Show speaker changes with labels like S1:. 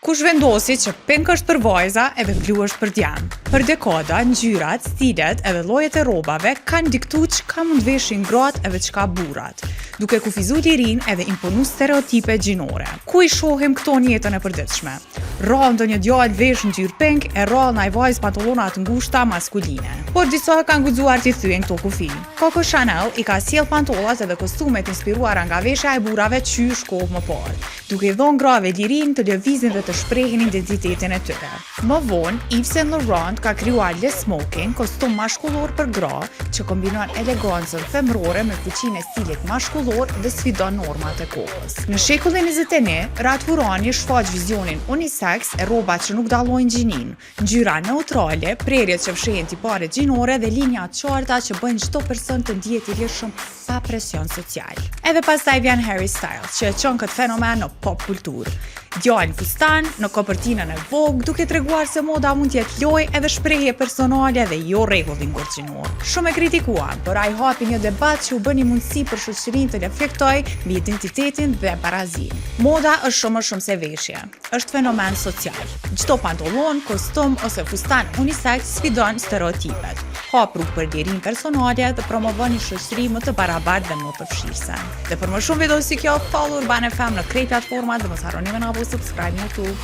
S1: Kush vendosi që pink është për vajza edhe blu është për djem. Për dekada, ngjyrat, stilet edhe llojet e rrobave kanë diktuar çka mund veshin gratë edhe çka burrat, duke kufizuar lirin edhe imponu stereotipe gjinore. Ku i shohim këto në jetën e përditshme? Rrallë ndonjë djalë vesh ngjyrë pink e rrallë ndaj vajzë pantallona të ngushta maskuline. Por disa kanë guxuar t'i thyen këto kufi. Coco Chanel i ka sjell pantollat edhe kostumet inspiruara nga veshja e burrave qysh kohë më parë, duke i dhënë grave lirinë të lëvizin dhe të shprehin identitetin e tyre. Më vonë, Yves Saint Laurent ka krijuar Le Smoking, kostum mashkullor për gra, që kombinon elegancën femrore me fuqinë e stilit mashkullor dhe sfidon normat e kohës. Në shekullin 21, Ralph Lauren shfaq vizionin unisex e rrobat që nuk dallojnë gjinin, ngjyra neutrale, prerjet që fshehin tiparet gjinore dhe linja të qarta që bëjnë çdo person të ndihet i lirshëm pa presion social. Edhe pastaj vjen Harry Styles, që e çon këtë fenomen në pop kulturë. Djalë në fustan, në kopertinën e Vogue, duke treguar se moda mund t'jetë lojë edhe shprehje personale dhe jo rregullin gorgjinor. Shumë e kritikuan, por ai hapi një debat që u bëni mundësi për shoqërinë të reflektojë mbi identitetin dhe barazinë. Moda është shumë më shumë se veshje, është fenomen social. Çdo pantallon, kostum ose fustan unisex sfidon stereotipet, hap rrugë për lirinë personale dhe promovon një shoqëri më të barabartë dhe më përfshirëse. Dhe për më shumë video si kjo, follow Urban FM në krejt platformat dhe mos harroni me na subscribe në YouTube.